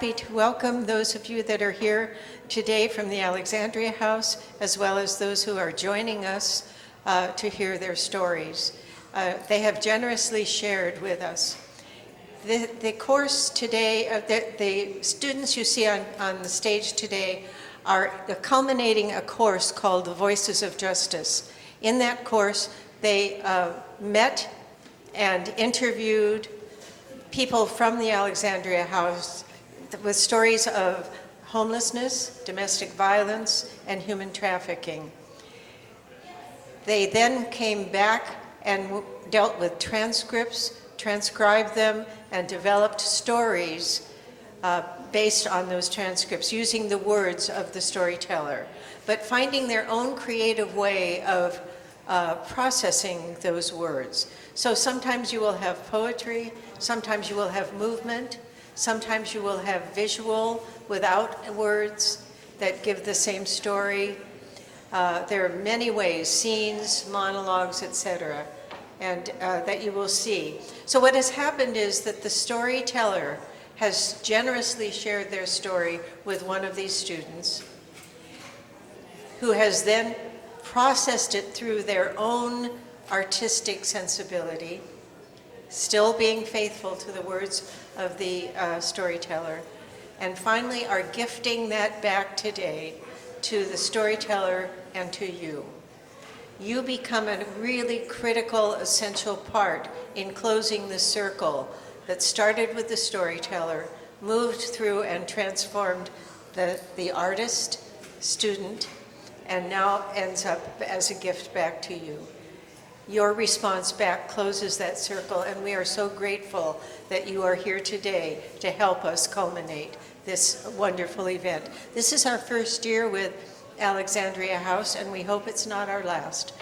happy to welcome those of you that are here today from the Alexandria House, as well as those who are joining us to hear their stories. They have generously shared with us. The course today, the students you see on the stage today are culminating a course called The Voices of Justice. In that course, they met and interviewed people from the Alexandria House with stories of homelessness, domestic violence, and human trafficking. They then came back and dealt with transcripts, transcribed them, and developed stories based on those transcripts, using the words of the storyteller, but finding their own creative way of processing those words. So sometimes you will have poetry, sometimes you will have movement, sometimes you will have visual without words that give the same story. There are many ways, scenes, monologues, etc., and that you will see. So what has happened is that the storyteller has generously shared their story with one of these students, who has then processed it through their own artistic sensibility, still being faithful to the words of the storyteller, and finally are gifting that back today to the storyteller and to you. You become a really critical, essential part in closing the circle that started with the storyteller, moved through and transformed the artist, student, and now ends up as a gift back to you. Your response back closes that circle, and we are so grateful that you are here today to help us culminate this wonderful event. This is our first year with Alexandria House, and we hope it's not our last.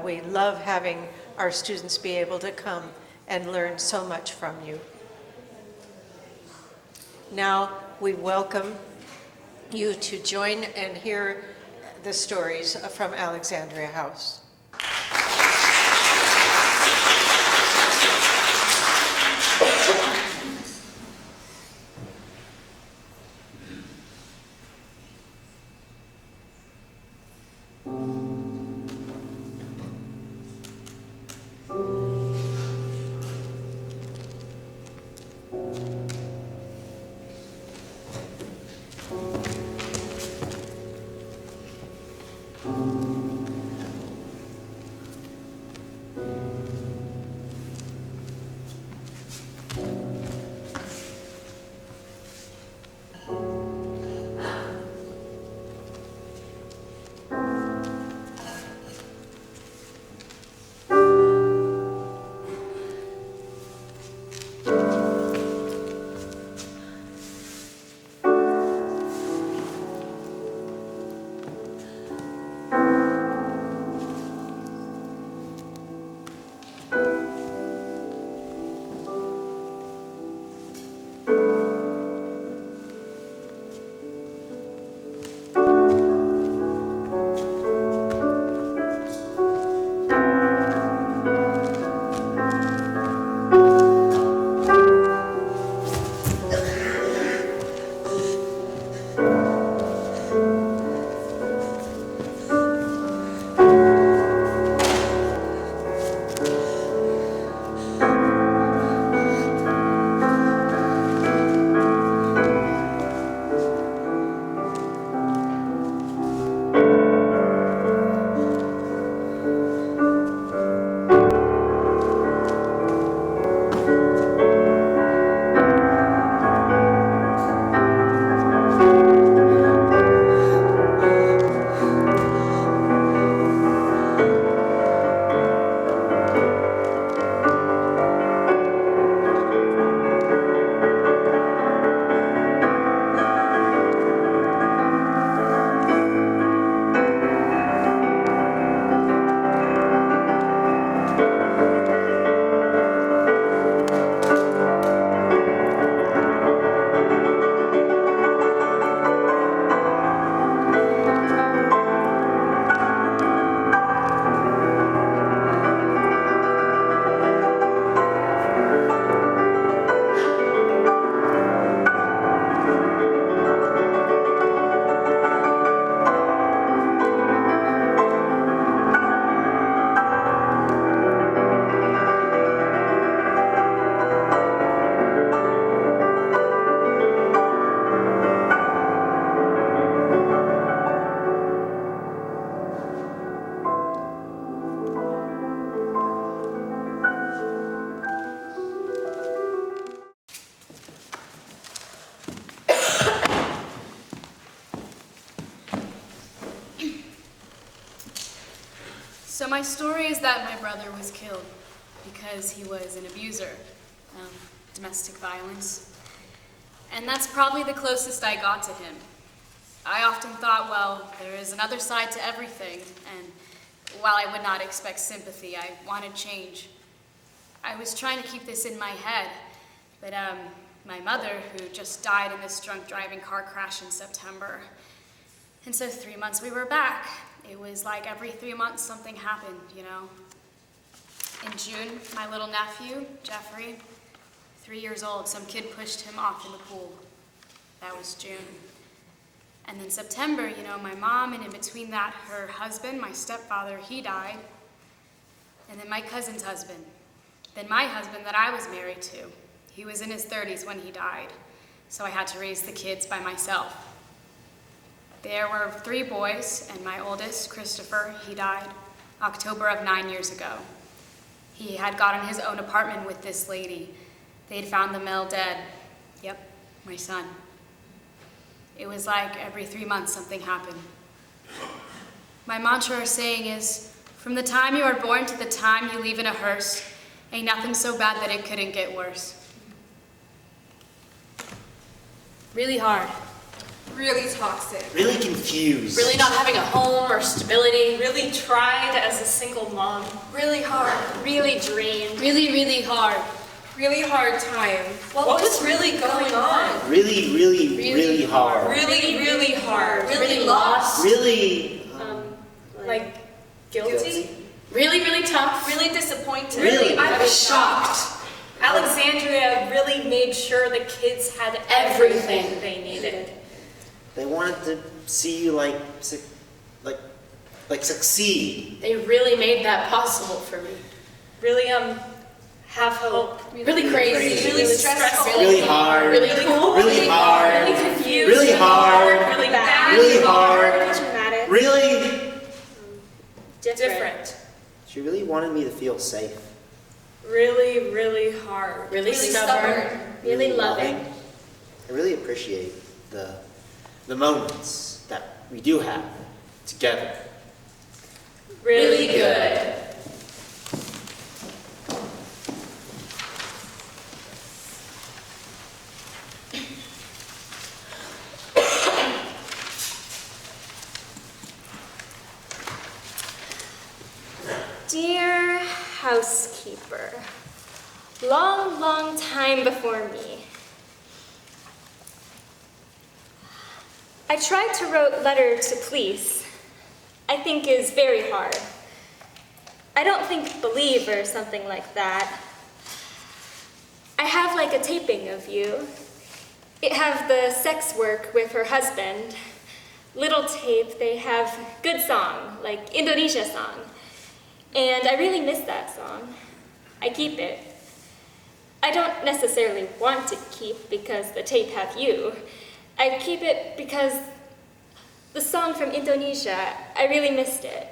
We love having our students be able to come and learn so much from you. Now we welcome you to join and hear the stories from Alexandria House. So my story is that my brother was killed because he was an abuser, domestic violence. And that's probably the closest I got to him. I often thought, well, there is another side to everything, and while I would not expect sympathy, I wanted change. I was trying to keep this in my head, but my mother, who just died in this drunk driving car crash in September, and so 3 months we were back. It was like every 3 months something happened, you know. In June, my little nephew, Jeffrey, 3 years old, some kid pushed him off in the pool. That was June. And then September, you know, my mom, and in between that, her husband, my stepfather, he died. And then my cousin's husband. Then my husband that I was married to. He was in his 30s when he died. So I had to raise the kids by myself. There were 3 boys, and my oldest, Christopher, he died October of 9 years ago. He had gotten his own apartment with this lady. They'd found the male dead. Yep, my son. It was like every 3 months something happened. My mantra or saying is, from the time you are born to the time you leave in a hearse, ain't nothing so bad that it couldn't get worse. Really hard. Really toxic. Really confused. Really not having a home or stability. Really tried as a single mom. Really hard. Really drained. Really, really hard. Really hard time. What was really going on? Really, really hard. Really, really hard. Really lost. Really, Like guilty? Really, really tough. Really disappointed. Really? I was shocked. Alexandria really made sure the kids had everything they needed. they wanted to see you like succeed. They really made that possible for me. Really have hope. Really crazy. Really stressful. Really hard. Really cool. Really hard. Really confused. Really hard. Really bad. Really hard. Dramatic. Really. Different. She really wanted me to feel safe. Really, really hard. Really stubborn. Really loving. I really appreciate the moments that we do have together. Really good. Dear housekeeper, long, long time before me, I tried to write letter to police. I think is very hard. I don't think believe or something like that. I have like a taping of you. It have the sex work with her husband. Little tape, they have good song, like Indonesia song. And I really miss that song. I keep it. I don't necessarily want to keep because the tape have you. I keep it because the song from Indonesia, I really missed it.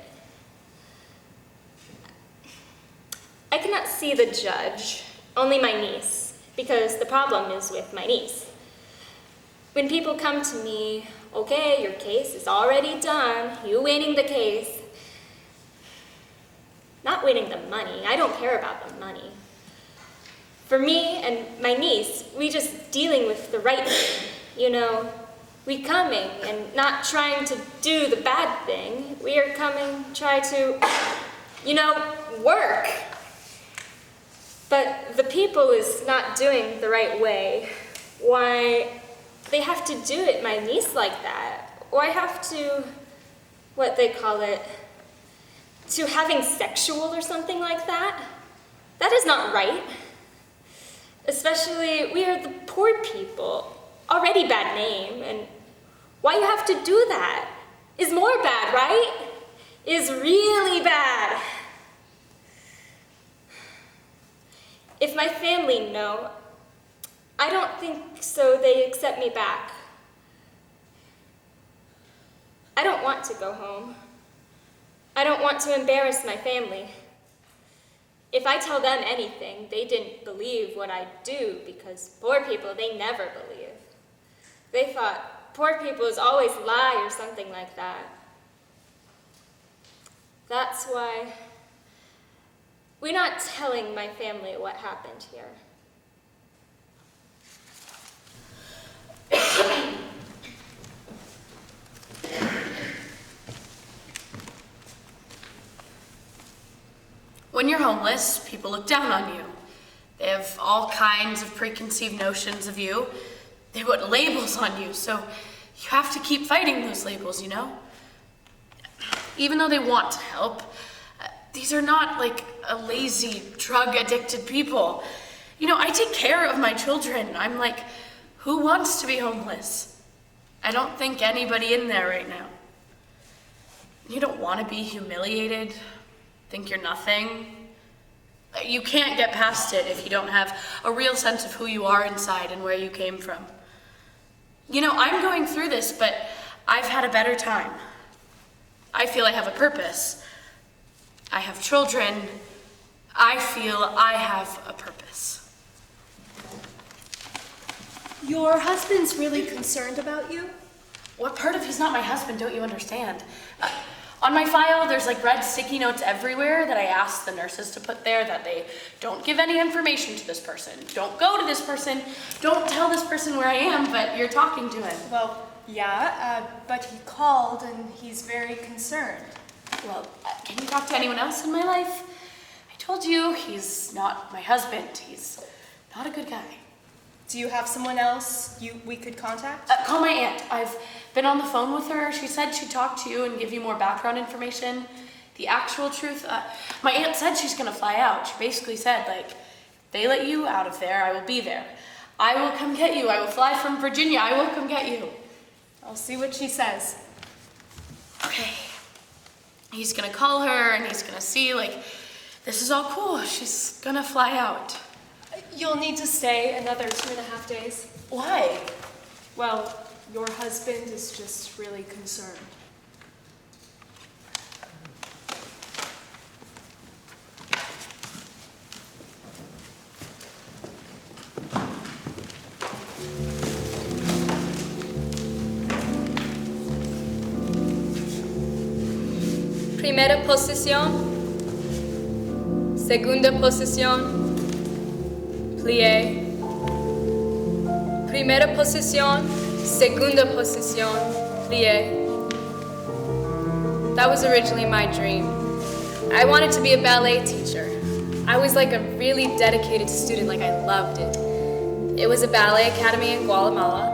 I cannot see the judge, only my niece, because the problem is with my niece. When people come to me, okay, your case is already done, you winning the case. Not winning the money, I don't care about the money. For me and my niece, we just dealing with the right thing, you know. We coming and not trying to do the bad thing. We are coming, try to, you know, work. But the people is not doing the right way. Why, they have to do it, my niece, like that. Why have to, what they call it, to having sexual or something like that? That is not right. Especially, we are the poor people. Already bad name, and why you have to do that is more bad, right? Is really bad. If my family know, I don't think so they accept me back. I don't want to go home. I don't want to embarrass my family. If I tell them anything, they didn't believe what I do because poor people, they never believe. They thought poor people is always lie or something like that. That's why we're not telling my family what happened here. When you're homeless, people look down on you. They have all kinds of preconceived notions of you. They put labels on you, so you have to keep fighting those labels, you know? Even though they want to help, these are not like a lazy, drug-addicted people. You know, I take care of my children. I'm like, who wants to be homeless? I don't think anybody in there right now. You don't want to be humiliated, think you're nothing. You can't get past it if you don't have a real sense of who you are inside and where you came from. You know, I'm going through this, but I've had a better time. I feel I have a purpose. I have children. I feel I have a purpose. Your husband's really concerned about you? What part of he's not my husband don't you understand? On my file, there's like red sticky notes everywhere that I asked the nurses to put there that they don't give any information to this person. Don't go to this person. Don't tell this person where I am, but you're talking to him. Well, yeah, but he called and he's very concerned. Well, can you talk to anyone else in my life? I told you, he's not my husband. He's not a good guy. Do you have someone else we could contact? Call my aunt. I've been on the phone with her. She said she'd talk to you and give you more background information. The actual truth, my aunt said she's gonna fly out. She basically said, like, they let you out of there, I will be there. I will come get you. I will fly from Virginia. I will come get you. I'll see what she says. Okay. He's gonna call her and he's gonna see, like, this is all cool. She's gonna fly out. You'll need to stay another 2.5 days. Why? Well, your husband is just really concerned. Primera posición, segunda posición, plié. Primera posición, segunda posición, plié. That was originally my dream. I wanted to be a ballet teacher. I was like a really dedicated student, like I loved it. It was a ballet academy in Guatemala.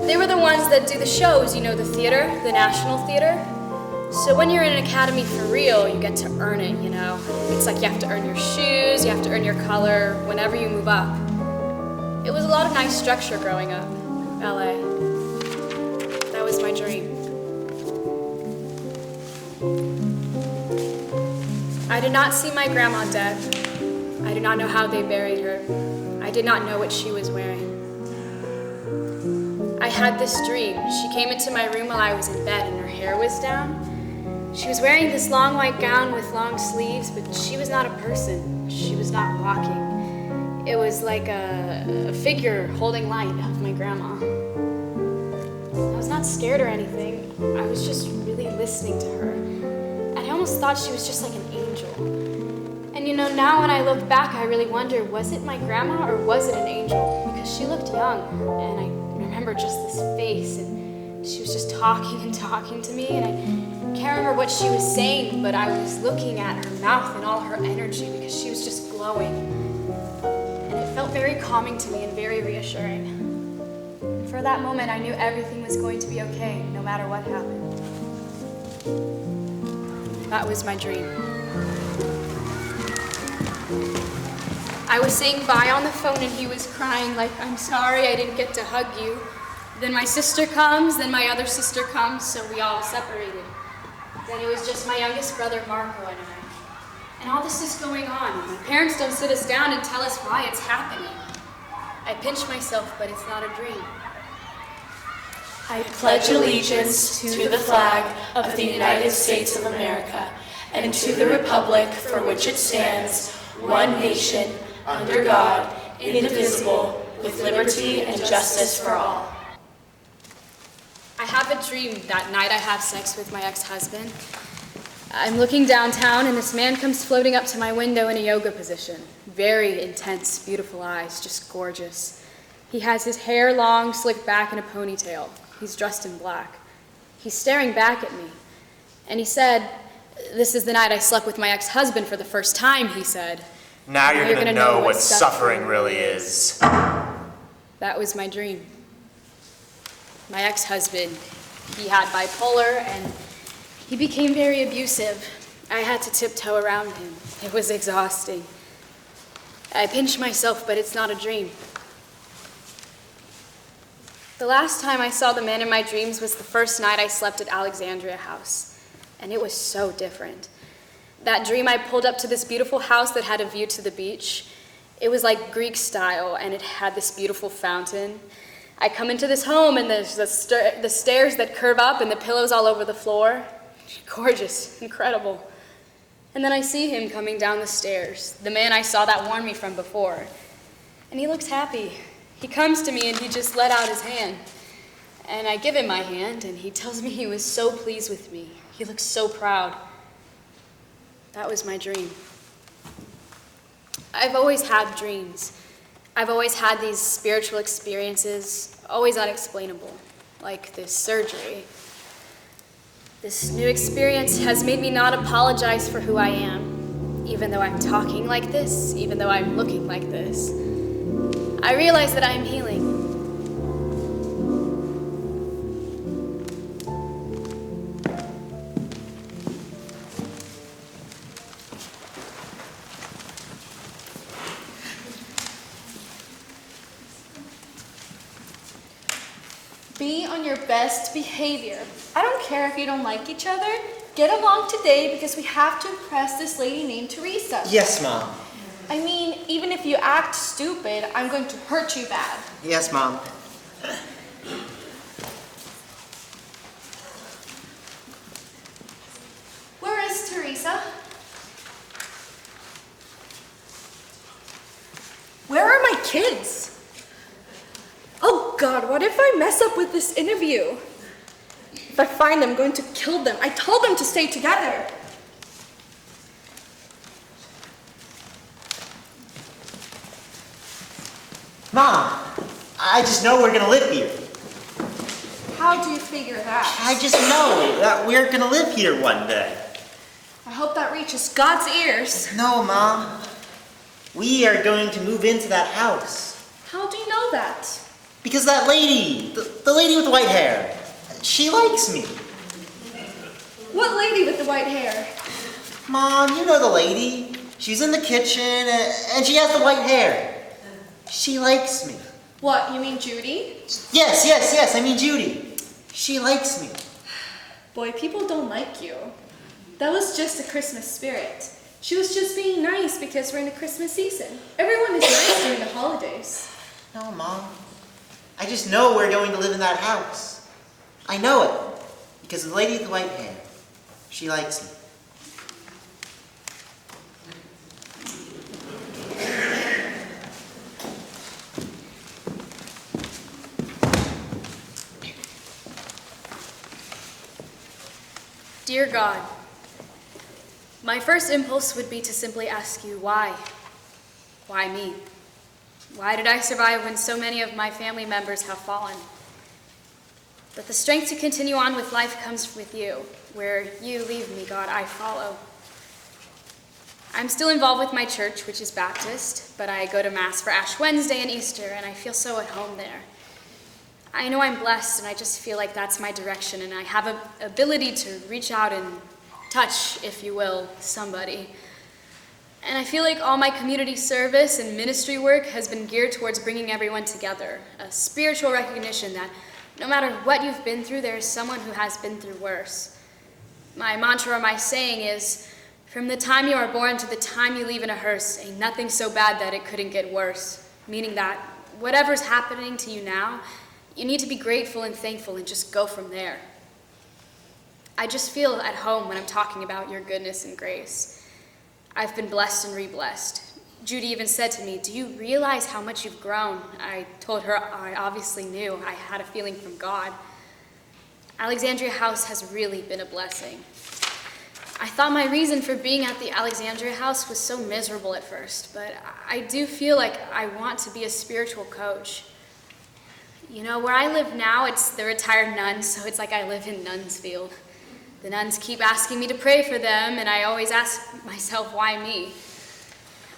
They were the ones that do the shows, you know, the theater, the National Theater. So when you're in an academy for real, you get to earn it, you know? It's like you have to earn your shoes, you have to earn your color whenever you move up. It was a lot of nice structure growing up, ballet. That was my dream. I did not see my grandma dead. I did not know how they buried her. I did not know what she was wearing. I had this dream. She came into my room while I was in bed and her hair was down. She was wearing this long white gown with long sleeves, but she was not a person. She was not walking. It was like a figure holding light of my grandma. I was not scared or anything. I was just really listening to her. And I almost thought she was just like an angel. And you know, now when I look back, I really wonder, was it my grandma or was it an angel? Because she looked young, and I remember just this face, and she was just talking and talking to me, and I can't remember what she was saying, but I was looking at her mouth and all her energy because she was just glowing. And it felt very calming to me and very reassuring. And for that moment, I knew everything was going to be okay, no matter what happened. That was my dream. I was saying bye on the phone and he was crying like, I'm sorry I didn't get to hug you. Then my sister comes, then my other sister comes, so we all separated. Then it was just my youngest brother, Marco, and I. And all this is going on. My parents don't sit us down and tell us why it's happening. I pinch myself, but it's not a dream. I pledge allegiance to the flag of the United States of America and to the republic for which it stands, one nation, under God, indivisible, with liberty and justice for all. I have a dream that night I have sex with my ex-husband. I'm looking downtown, and this man comes floating up to my window in a yoga position. Very intense, beautiful eyes, just gorgeous. He has his hair long, slicked back in a ponytail. He's dressed in black. He's staring back at me. And he said, "This is the night I slept with my ex-husband for the first time," he said. Now you're gonna know what suffering really is. That was my dream. My ex-husband, he had bipolar and he became very abusive. I had to tiptoe around him. It was exhausting. I pinch myself, but it's not a dream. The last time I saw the man in my dreams was the first night I slept at Alexandria House, and it was so different. That dream, I pulled up to this beautiful house that had a view to the beach. It was like Greek style, and it had this beautiful fountain. I come into this home, and there's the stairs that curve up and the pillows all over the floor. Gorgeous, incredible. And then I see him coming down the stairs, the man I saw that warned me from before. And he looks happy. He comes to me and he just let out his hand. And I give him my hand, and he tells me he was so pleased with me. He looks so proud. That was my dream. I've always had dreams. I've always had these spiritual experiences, always unexplainable, like this surgery. This new experience has made me not apologize for who I am, even though I'm talking like this, even though I'm looking like this. I realize that I am healing. Be on your best behavior. I don't care if you don't like each other. Get along today because we have to impress this lady named Teresa. Yes, Mom. I mean, even if you act stupid, I'm going to hurt you bad. Yes, Mom. Where is Teresa? Where are my kids? Oh God, what if I mess up with this interview? If I find them, I'm going to kill them. I told them to stay together. Mom, I just know we're gonna live here. How do you figure that? I just know that we're gonna live here one day. I hope that reaches God's ears. No, Mom. We are going to move into that house. How do you know that? Because that lady, the lady with the white hair, she likes me. What lady with the white hair? Mom, you know the lady. She's in the kitchen and she has the white hair. She likes me. What, you mean Judy? Yes, I mean Judy. She likes me. Boy, people don't like you. That was just a Christmas spirit. She was just being nice because we're in the Christmas season. Everyone is nice during the holidays. No, Mom. I just know we're going to live in that house. I know it. Because the lady with the white hair, she likes me. Dear God, my first impulse would be to simply ask you why? Why me? Why did I survive when so many of my family members have fallen? But the strength to continue on with life comes with you. Where you leave me, God, I follow. I'm still involved with my church, which is Baptist, but I go to Mass for Ash Wednesday and Easter, and I feel so at home there. I know I'm blessed, and I just feel like that's my direction, and I have an ability to reach out and touch, if you will, somebody. And I feel like all my community service and ministry work has been geared towards bringing everyone together, a spiritual recognition that no matter what you've been through, there is someone who has been through worse. My mantra or my saying is, from the time you are born to the time you leave in a hearse, ain't nothing so bad that it couldn't get worse. Meaning that whatever's happening to you now, you need to be grateful and thankful and just go from there. I just feel at home when I'm talking about your goodness and grace. I've been blessed and re-blessed. Judy even said to me, "Do you realize how much you've grown?" I told her I obviously knew. I had a feeling from God. Alexandria House has really been a blessing. I thought my reason for being at the Alexandria house was so miserable at first, but I do feel like I want to be a spiritual coach. You know, where I live now, it's the retired nuns, so it's like I live in Nunsfield. The nuns keep asking me to pray for them, and I always ask myself, why me?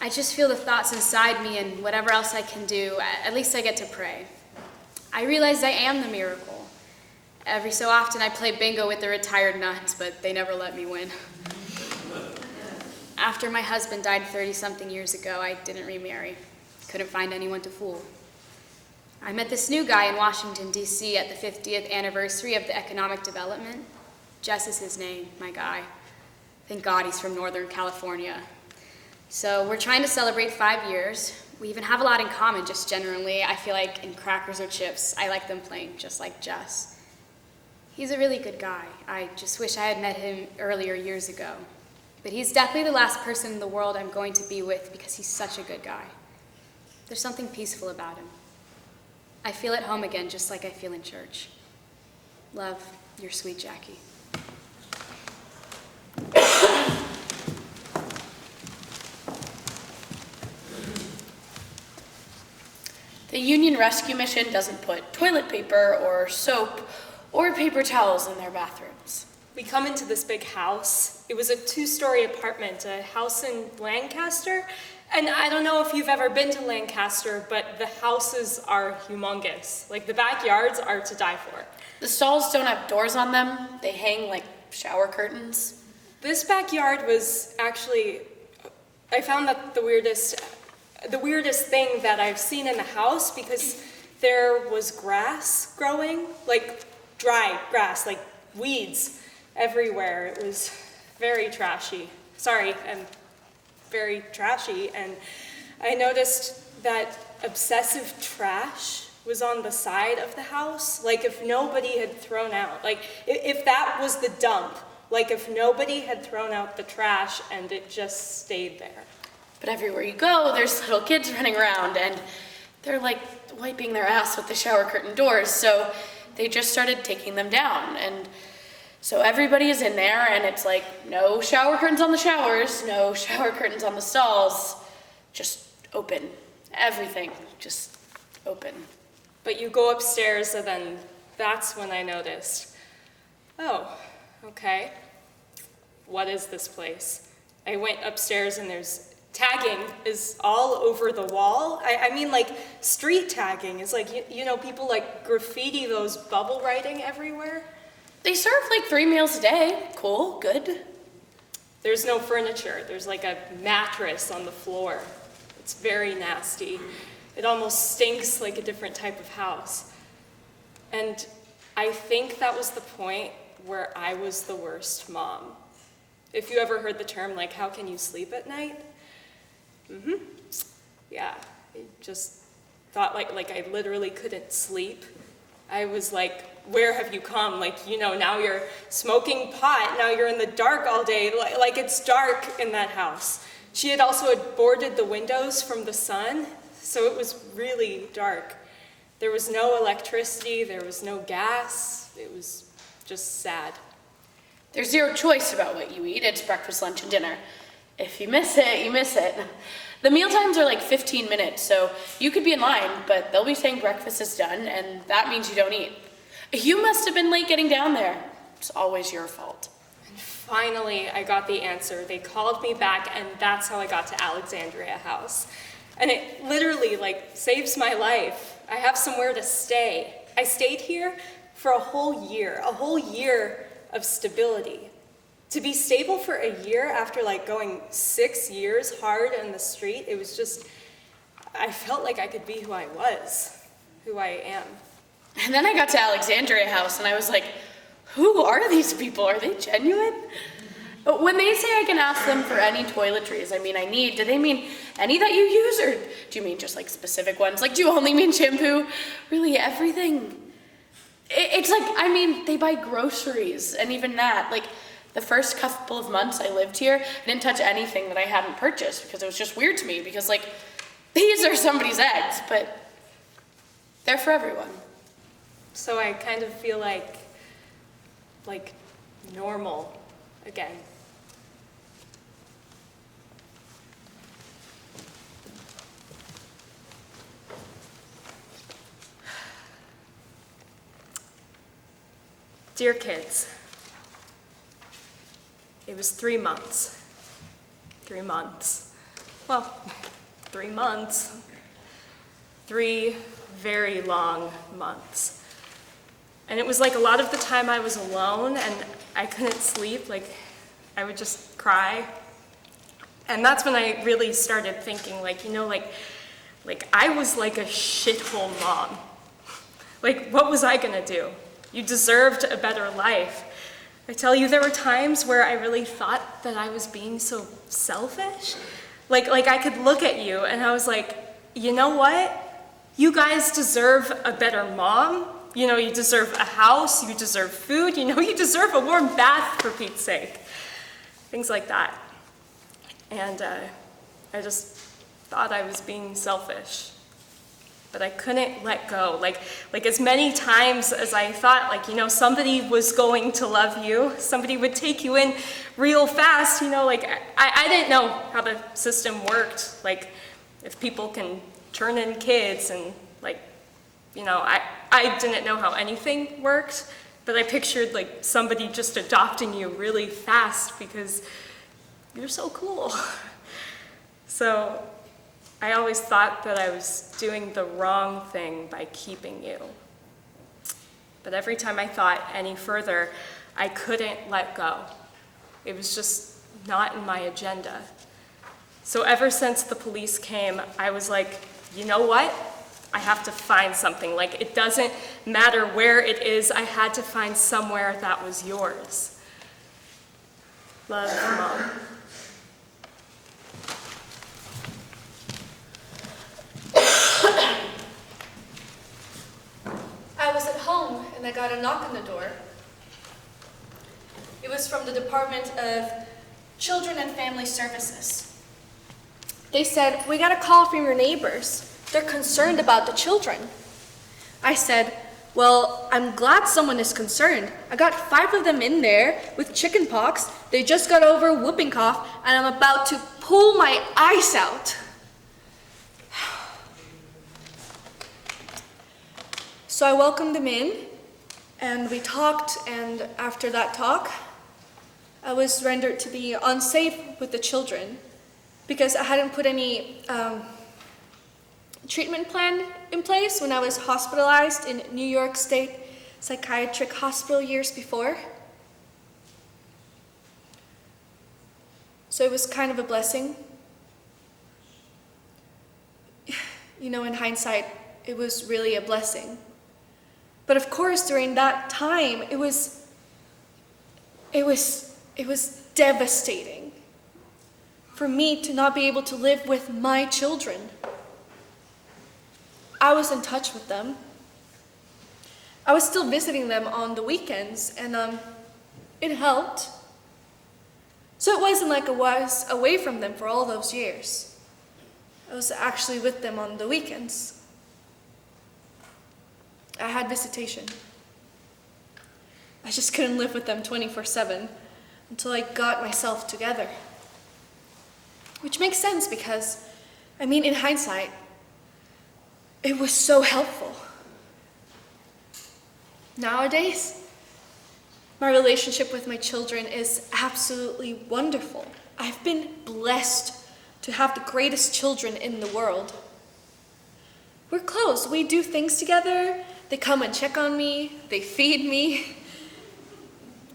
I just feel the thoughts inside me, and whatever else I can do, at least I get to pray. I realize I am the miracle. Every so often I play bingo with the retired nuns, but they never let me win. After my husband died 30-something years ago, I didn't remarry. Couldn't find anyone to fool. I met this new guy in Washington, D.C. at the 50th anniversary of the economic development. Jess is his name, my guy. Thank God he's from Northern California. So we're trying to celebrate 5 years. We even have a lot in common, just generally. I feel like in crackers or chips, I like them plain, just like Jess. He's a really good guy. I just wish I had met him earlier years ago. But he's definitely the last person in the world I'm going to be with because he's such a good guy. There's something peaceful about him. I feel at home again, just like I feel in church. Love, your sweet Jackie. The Union Rescue Mission doesn't put toilet paper or soap or paper towels in their bathrooms. We come into this big house. It was a 2-story apartment, a house in Lancaster. And I don't know if you've ever been to Lancaster, but the houses are humongous. Like, the backyards are to die for. The stalls don't have doors on them. They hang like shower curtains. This backyard was actually, I found that the weirdest thing that I've seen in the house, because there was grass growing, like dry grass, like weeds everywhere. It was very trashy. Sorry, and very trashy. And I noticed that obsessive trash was on the side of the house, like if nobody had thrown out, like if that was the dump, like if nobody had thrown out the trash and it just stayed there. But everywhere you go, there's little kids running around, and they're like wiping their ass with the shower curtain doors, so they just started taking them down. And so everybody is in there, and it's like, no shower curtains on the showers, no shower curtains on the stalls, just open. Everything just open. But you go upstairs, and then that's when I noticed, oh, okay, what is this place? I went upstairs, and there's tagging is all over the wall. I mean, like, street tagging is like, you know, people like graffiti those bubble writing everywhere. They serve like 3 meals a day. Cool, good. There's no furniture. There's like a mattress on the floor. It's very nasty. It almost stinks like a different type of house. And I think that was the point where I was the worst mom. If you ever heard the term, like, how can you sleep at night? Yeah, I just thought like I literally couldn't sleep. I was like, where have you come? Like, you know, now you're smoking pot, now you're in the dark all day, like it's dark in that house. She had also boarded the windows from the sun, so it was really dark. There was no electricity, there was no gas, it was just sad. There's zero choice about what you eat. It's breakfast, lunch, and dinner. If you miss it, you miss it. The meal times are like 15 minutes, so you could be in line, but they'll be saying breakfast is done, and that means you don't eat. You must have been late getting down there. It's always your fault. And finally, I got the answer. They called me back, and that's how I got to Alexandria House. And it literally, like, saves my life. I have somewhere to stay. I stayed here for a whole year of stability. To be stable for a year after like going 6 years hard in the street, it was just, I felt like I could be who I was, who I am. And then I got to Alexandria House, and I was like, who are these people? Are they genuine? But when they say I can ask them for any toiletries, I mean do they mean any that you use, or do you mean just like specific ones? Like, do you only mean shampoo? Really, everything? It's like, I mean, they buy groceries, and even that, like, the first couple of months I lived here, I didn't touch anything that I hadn't purchased because it was just weird to me, because like, these are somebody's eggs, but they're for everyone. So I kind of feel like normal again. Dear kids, it was 3 months. 3 months. Well, 3 months. 3 very long months. And it was like a lot of the time I was alone and I couldn't sleep, like I would just cry. And that's when I really started thinking, like, you know, like I was like a shithole mom. Like, what was I gonna do? You deserved a better life. I tell you, there were times where I really thought that I was being so selfish. Like I could look at you and I was like, you know what? You guys deserve a better mom. You know, you deserve a house, you deserve food, you know, you deserve a warm bath, for Pete's sake. Things like that. And I just thought I was being selfish. But I couldn't let go. Like as many times as I thought, like, you know, somebody was going to love you, somebody would take you in real fast, you know, like I didn't know how the system worked. Like if people can turn in kids and like, you know, I didn't know how anything worked, but I pictured like somebody just adopting you really fast because you're so cool. So I always thought that I was doing the wrong thing by keeping you. But every time I thought any further, I couldn't let go. It was just not in my agenda. So ever since the police came, I was like, you know what? I have to find something. Like, it doesn't matter where it is, I had to find somewhere that was yours. Love, Mom. I was at home and I got a knock on the door. It was from the Department of Children and Family Services. They said, we got a call from your neighbors. They're concerned about the children. I said, well, I'm glad someone is concerned. I got 5 of them in there with chicken pox. They just got over whooping cough and I'm about to pull my eyes out. So I welcomed them in, and we talked, and after that talk, I was rendered to be unsafe with the children because I hadn't put any treatment plan in place when I was hospitalized in New York State Psychiatric Hospital years before. So it was kind of a blessing. You know, in hindsight, it was really a blessing. But of course, during that time, it was devastating for me to not be able to live with my children. I was in touch with them. I was still visiting them on the weekends, and it helped. So it wasn't like I was away from them for all those years. I was actually with them on the weekends. I had visitation. I just couldn't live with them 24/7 until I got myself together. Which makes sense because, I mean, in hindsight, it was so helpful. Nowadays, my relationship with my children is absolutely wonderful. I've been blessed to have the greatest children in the world. We're close. We do things together. They come and check on me. They feed me.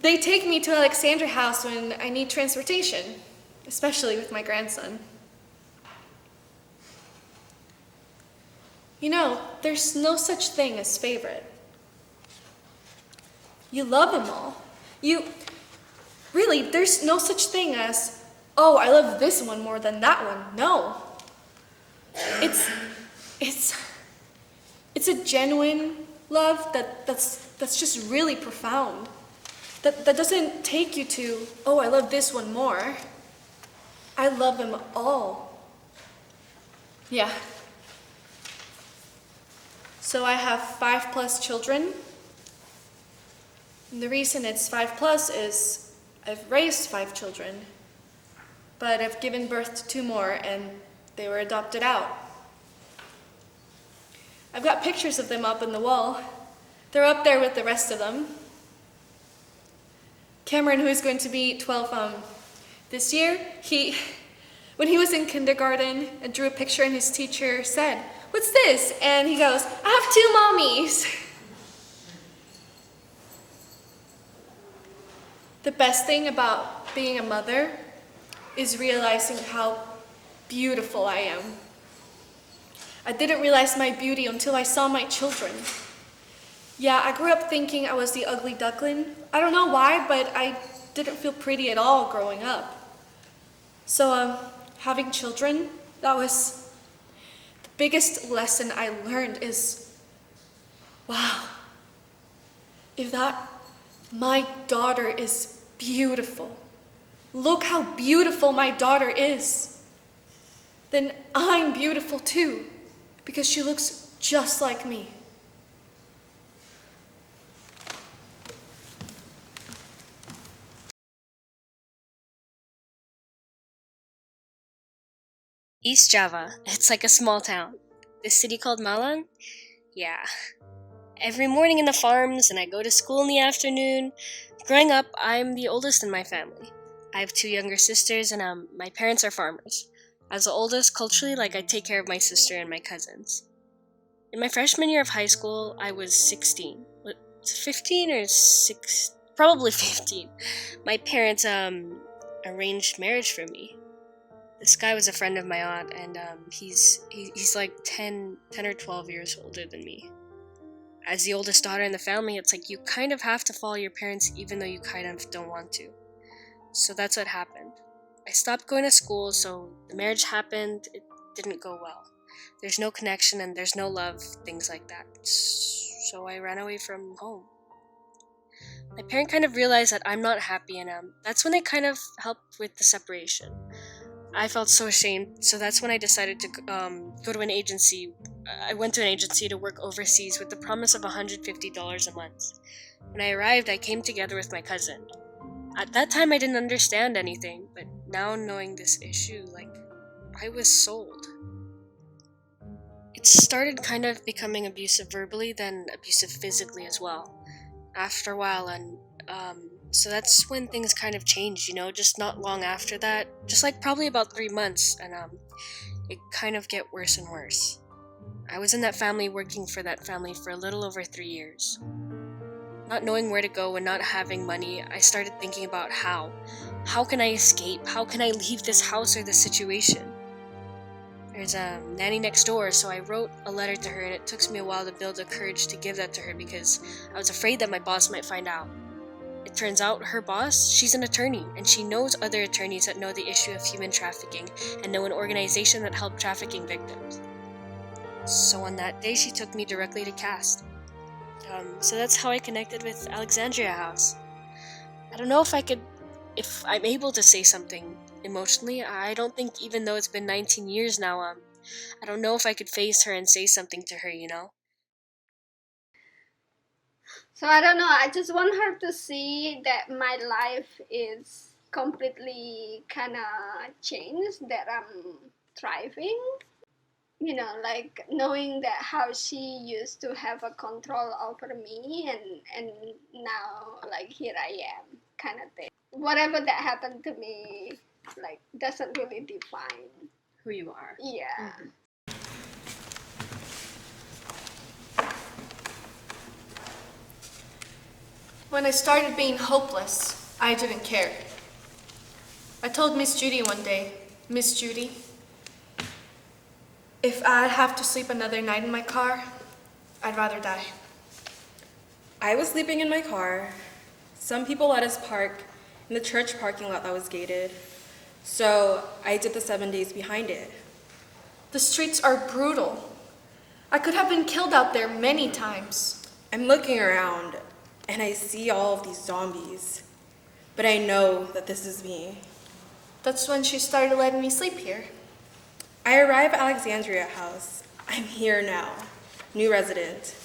They take me to Alexandria house when I need transportation, especially with my grandson. You know, there's no such thing as favorite. You love them all. Really, there's no such thing as, oh, I love this one more than that one. No. It's a genuine love that's just really profound. That doesn't take you to, oh, I love this one more. I love them all. Yeah. So I have 5+ children. And the reason it's 5+ is I've raised 5 children, but I've given birth to 2 more and they were adopted out. I've got pictures of them up on the wall. They're up there with the rest of them. Cameron, who is going to be 12 this year, when he was in kindergarten and drew a picture and his teacher said, "What's this?" And he goes, "I have 2 mommies." The best thing about being a mother is realizing how beautiful I am. I didn't realize my beauty until I saw my children. Yeah, I grew up thinking I was the ugly duckling. I don't know why, but I didn't feel pretty at all growing up. So, having children, that was the biggest lesson I learned is, wow, my daughter is beautiful. Look how beautiful my daughter is. Then I'm beautiful too, because she looks just like me. East Java, it's like a small town. This city called Malang? Yeah. Every morning in the farms, and I go to school in the afternoon. Growing up, I'm the oldest in my family. I have 2 younger sisters, and my parents are farmers. As the oldest, culturally, I take care of my sister and my cousins. In my freshman year of high school, I was 16. 15 or 6? Probably 15. My parents, arranged marriage for me. This guy was a friend of my aunt, and he's like 10 or 12 years older than me. As the oldest daughter in the family, it's like you kind of have to follow your parents even though you kind of don't want to. So that's what happened. I stopped going to school, so the marriage happened. It didn't go well. There's no connection and there's no love, things like that. So I ran away from home. My parent kind of realized that I'm not happy, and that's when they kind of helped with the separation. I felt so ashamed, so that's when I decided to go to an agency. I went to an agency to work overseas with the promise of $150 a month. When I arrived, I came together with my cousin. At that time, I didn't understand anything, but now knowing this issue, I was sold. It started kind of becoming abusive verbally, then abusive physically as well. After a while, and so that's when things kind of changed, just not long after that, just probably about 3 months, and it kind of get worse and worse. I was in that family, working for that family for a little over 3 years. Not knowing where to go and not having money, I started thinking about how. How can I escape? How can I leave this house or this situation? There's a nanny next door, so I wrote a letter to her, and it took me a while to build the courage to give that to her because I was afraid that my boss might find out. It turns out her boss, she's an attorney, and she knows other attorneys that know the issue of human trafficking and know an organization that helped trafficking victims. So on that day, she took me directly to CAST. So that's how I connected with Alexandria House. I don't know if I'm able to say something emotionally. I don't think, even though it's been 19 years now, I don't know if I could face her and say something to her, So I don't know, I just want her to see that my life is completely kind of changed, that I'm thriving. Knowing that how she used to have a control over me, and now, here I am, kind of thing. Whatever that happened to me, doesn't really define Who you are. Yeah. When I started being hopeless, I didn't care. I told Miss Judy one day, "Miss Judy, if I'd have to sleep another night in my car, I'd rather die." I was sleeping in my car. Some people let us park in the church parking lot that was gated. So I did the 7 days behind it. The streets are brutal. I could have been killed out there many times. I'm looking around and I see all of these zombies. But I know that this is me. That's when she started letting me sleep here. I arrive at Alexandria House. I'm here now, new resident.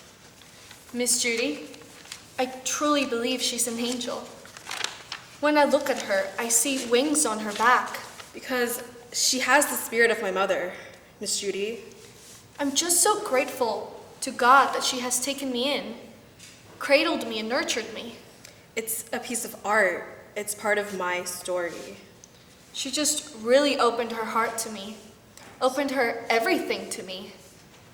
Miss Judy, I truly believe she's an angel. When I look at her, I see wings on her back. Because she has the spirit of my mother, Miss Judy. I'm just so grateful to God that she has taken me in, cradled me and nurtured me. It's a piece of art. It's part of my story. She just really opened her heart to me, opened her everything to me.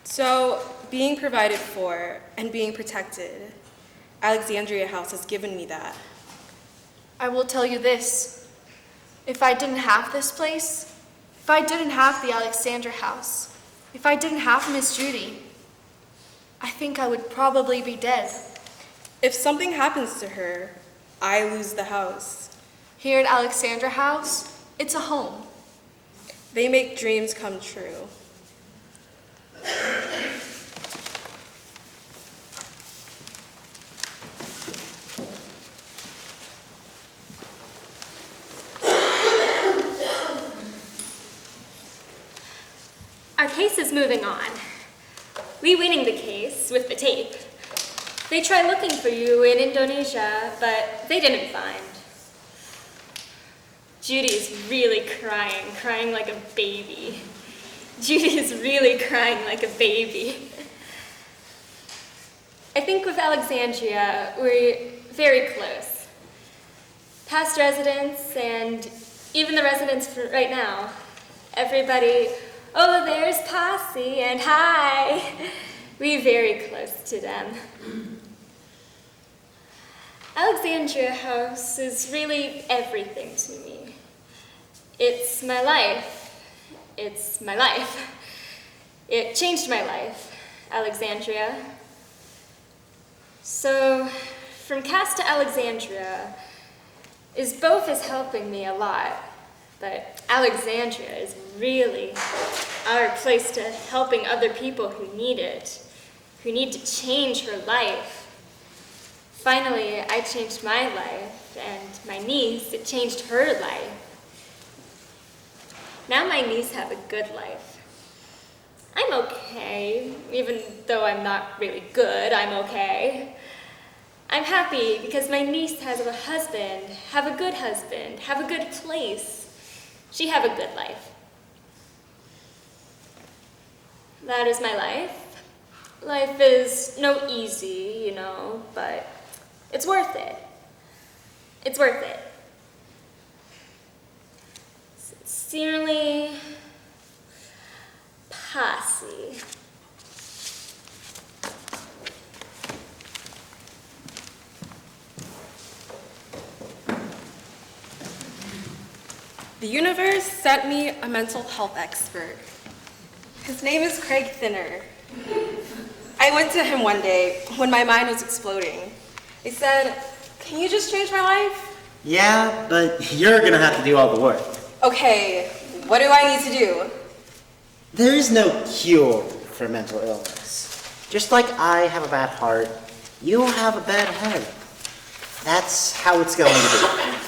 So, being provided for and being protected, Alexandria House has given me that. I will tell you this. If I didn't have this place, if I didn't have the Alexandria House, if I didn't have Miss Judy, I think I would probably be dead. If something happens to her, I lose the house. Here at Alexandria House, it's a home. They make dreams come true. Our case is moving on. We winning the case with the tape. They tried looking for you in Indonesia, but they didn't find. Judy's really crying like a baby. Judy is really crying like a baby. I think with Alexandria, we're very close. Past residents and even the residents for right now. Everybody, oh, there's Posse and hi. We're very close to them. Alexandria House is really everything to me. It's my life. It's my life. It changed my life, Alexandria. So, from Cass to Alexandria both is helping me a lot, but Alexandria is really our place to helping other people who need it, who need to change her life. Finally, I changed my life, and my niece, it changed her life. Now my niece have a good life. I'm okay, even though I'm not really good, I'm okay. I'm happy because my niece has a husband, have a good place. She have a good life. That is my life. Life is no easy, you know, but it's worth it. It's worth it. Sincerely, Posse. The universe sent me a mental health expert. His name is Craig Thinner. I went to him one day when my mind was exploding. He said, "Can you just change my life?" Yeah, but you're gonna have to do all the work. Okay, what do I need to do? There is no cure for mental illness. Just like I have a bad heart, you have a bad head. That's how it's going to be.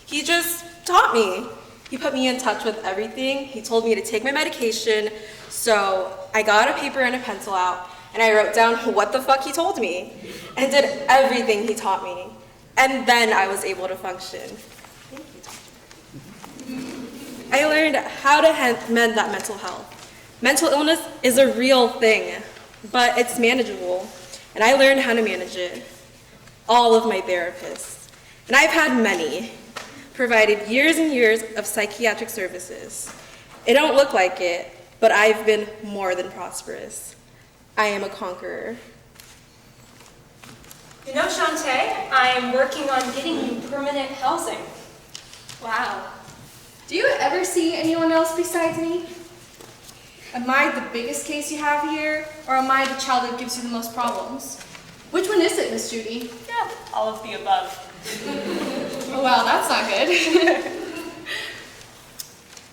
He just taught me. He put me in touch with everything. He told me to take my medication. So I got a paper and a pencil out, and I wrote down what the fuck he told me, and did everything he taught me. And then I was able to function. I learned how to mend that mental health. Mental illness is a real thing, but it's manageable, and I learned how to manage it. All of my therapists, and I've had many, provided years and years of psychiatric services. It don't look like it, but I've been more than prosperous. I am a conqueror. You know, Shantae, I am working on getting you permanent housing. Wow. Do you ever see anyone else besides me? Am I the biggest case you have here, or am I the child that gives you the most problems? Which one is it, Miss Judy? Yeah, all of the above. Oh wow, that's not good.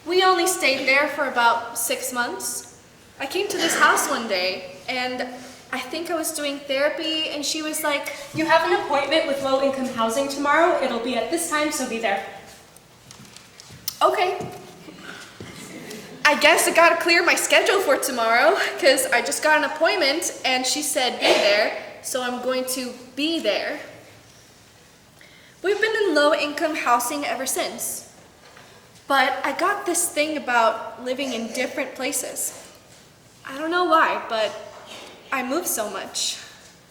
We only stayed there for about 6 months. I came to this house one day, and I think I was doing therapy, and she was like, You have an appointment with low-income housing tomorrow. It'll be at this time, so be there. okay. I guess I gotta clear my schedule for tomorrow, because I just got an appointment, and she said be there, so I'm going to be there. We've been in low-income housing ever since. But I got this thing about living in different places. I don't know why, but I move so much.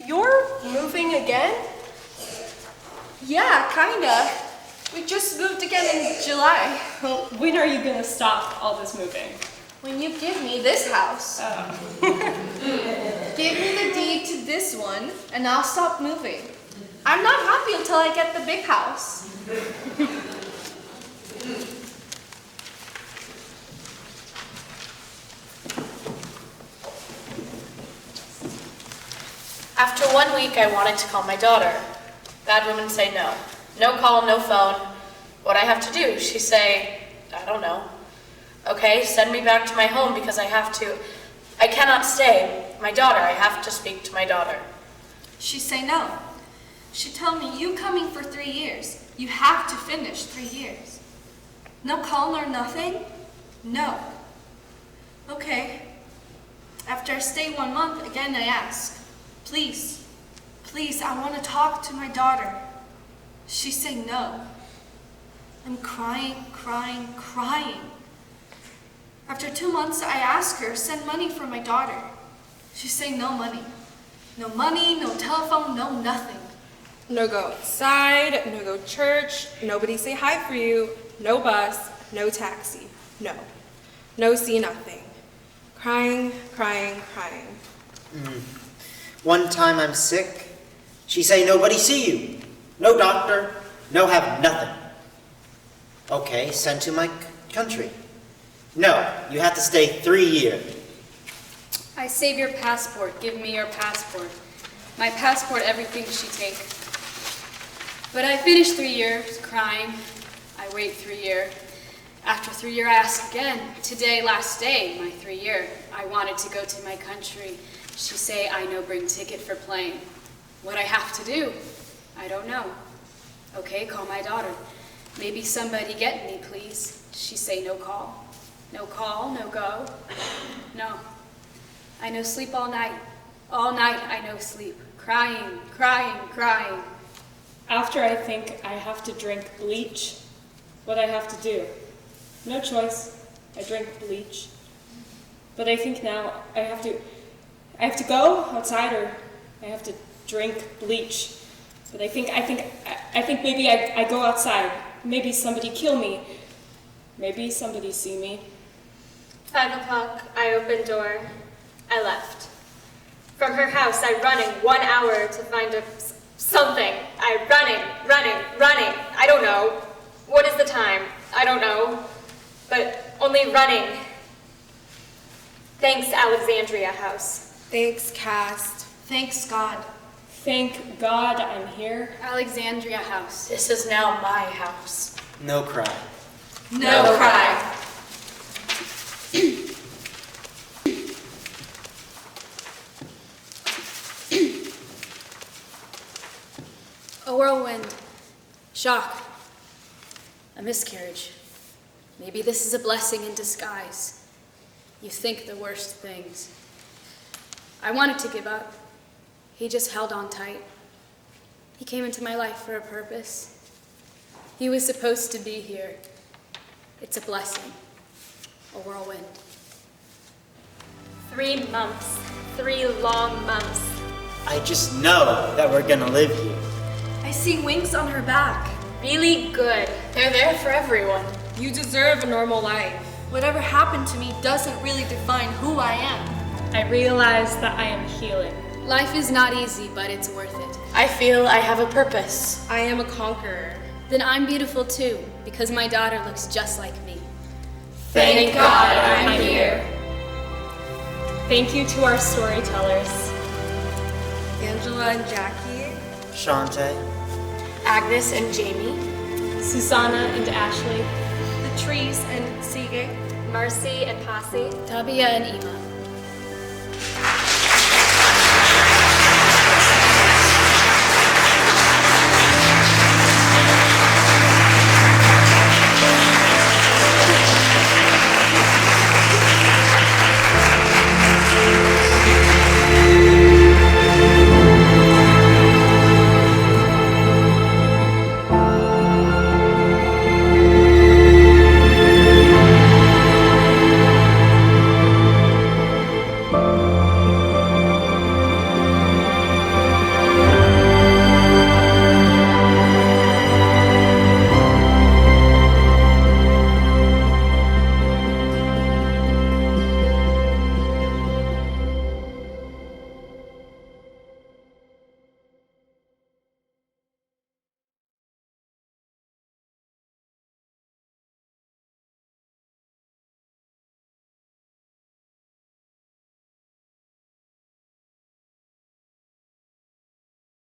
You're moving again? Yeah, kinda. We just moved again in July. Well, when are you gonna stop all this moving? When you give me this house. Give me the deed to this one, and I'll stop moving. I'm not happy until I get the big house. After 1 week, I wanted to call my daughter. Bad women say no. No call, no phone. What I have to do? She say, I don't know. Okay, send me back to my home because I cannot stay. My daughter, I have to speak to my daughter. She say no. She tell me, you coming for 3 years. You have to finish 3 years. No call nor nothing? No. Okay. After I stay 1 month, again I ask, please, I want to talk to my daughter. She say no. I'm crying. After 2 months, I ask her, send money for my daughter. She say no money. No money, no telephone, no nothing. No go outside, no go church, nobody say hi for you, no bus, no taxi, no. No see nothing. Crying. One time I'm sick, she say nobody see you. No doctor, no have nothing. Okay, send to my country. No, you have to stay 3 years. I save your passport. Give me your passport. My passport, everything she take. But I finish 3 years, crying. I wait 3 year. After 3 year, I ask again. Today, last day, my 3 year. I wanted to go to my country. She say, I no bring ticket for plane. What I have to do? I don't know. Okay, call my daughter. Maybe somebody get me, please. She say, no call. No call, no go. No. I no sleep all night. All night I no sleep. Crying. After I think I have to drink bleach, what I have to do? No choice. I drink bleach. But I think now I have to go outside or I have to drink bleach. But I think maybe I go outside. Maybe somebody kill me. Maybe somebody see me. 5 o'clock, I opened door. I left. From her house, I running 1 hour to find something. I running. I don't know. What is the time? I don't know. But only running. Thanks, Alexandria house. Thanks, Cast. Thanks God. Thank God I'm here. Alexandria house. This is now my house. No cry. No cry. A whirlwind. Shock. A miscarriage. Maybe this is a blessing in disguise. You think the worst things. I wanted to give up. He just held on tight. He came into my life for a purpose. He was supposed to be here. It's a blessing. A whirlwind. 3 months. 3 long months. I just know that we're gonna live here. I see wings on her back. Really good. They're there for everyone. You deserve a normal life. Whatever happened to me doesn't really define who I am. I realize that I am healing. Life is not easy, but it's worth it. I feel I have a purpose. I am a conqueror. Then I'm beautiful too, because my daughter looks just like me. Thank God I'm here. Thank you to our storytellers. Angela and Jackie. Shante. Agnes and Jamie. Susanna and Ashley. The trees and Sige. Mercy and Pasi. Tabia and Ima.